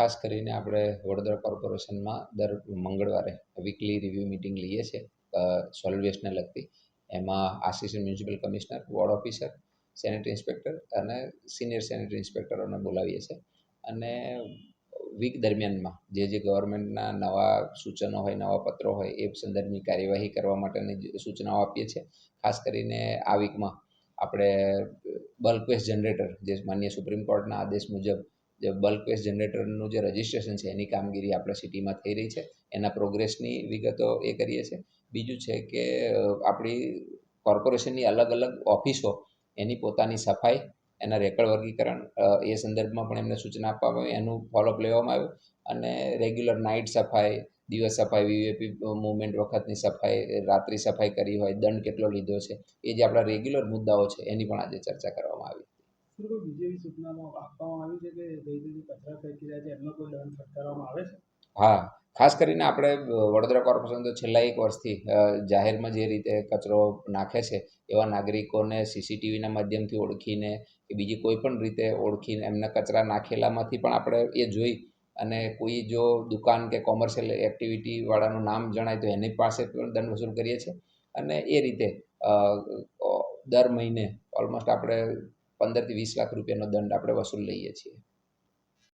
ખાસ કરીને આપણે વડોદરા કોર્પોરેશનમાં દર મંગળવારે વીકલી રિવ્યૂ મિટિંગ લઈએ છીએ સોલિડ વેસ્ટને લગતી. એમાં assistant municipal commissioner, ward officer, sanitary inspector અને સિનિયર સેનેટરી ઇન્સ્પેક્ટરોને બોલાવીએ છીએ અને વીક દરમિયાનમાં જે ગવર્મેન્ટના નવા સૂચનો હોય, નવા પત્રો હોય એ સંદર્ભની કાર્યવાહી કરવા માટેની સૂચનાઓ આપીએ છીએ. ખાસ કરીને આ વીકમાં આપણે બલ્ક વેસ્ટ જનરેટર, જે માન્ય સુપ્રીમ કોર્ટના આદેશ મુજબ જે બલ્ક વેસ્ટ જનરેટરનું જે રજિસ્ટ્રેશન છે એની કામગીરી આપણા સિટીમાં થઈ રહી છે, એના પ્રોગ્રેસની વિગતો એ કરીએ છીએ. બીજું છે કે આપણી કોર્પોરેશનની અલગ અલગ ઓફિસો એની પોતાની સફાઈ, એના રેકર્ડ વર્ગીકરણ એ સંદર્ભમાં પણ એમને સૂચના આપવામાં આવી, એનું ફોલોઅપ લેવામાં આવ્યું અને રેગ્યુલર નાઇટ સફાઈ, દિવસ સફાઈ, વીવીઆઈપી મૂવમેન્ટ વખતની સફાઈ, રાત્રિ સફાઈ કરી હોય, દંડ કેટલો લીધો છે, એ જે આપણા રેગ્યુલર મુદ્દાઓ છે એની પણ આજે ચર્ચા કરવામાં આવી. બીજી સૂચનામાં આપવામાં આવી છે કે જે કચરા ફેંકી રહ્યા છે એમનો કોઈ દંડ ફટકારવામાં આવે છે? હા, ખાસ કરીને આપણે વડોદરા કોર્પોરેશન તો છેલ્લા 1 વર્ષથી જાહેરમાં જે રીતે કચરો નાખે છે એવા નાગરિકોને સીસીટીવીના માધ્યમથી ઓળખીને કે બીજી કોઈ પણ રીતે ઓળખીને એમના કચરા નાખેલામાંથી પણ આપણે એ જોઈ અને કોઈ જો દુકાન કે કોમર્શિયલ એક્ટિવિટીવાળાનું નામ જણાય તો એની પાસે પણ દંડ વસૂલ કરીએ છીએ અને એ રીતે દર મહિને ઓલમોસ્ટ આપણે 15 થી 20 લાખ રૂપિયાનો દંડ આપણે વસૂલ લઈએ છીએ.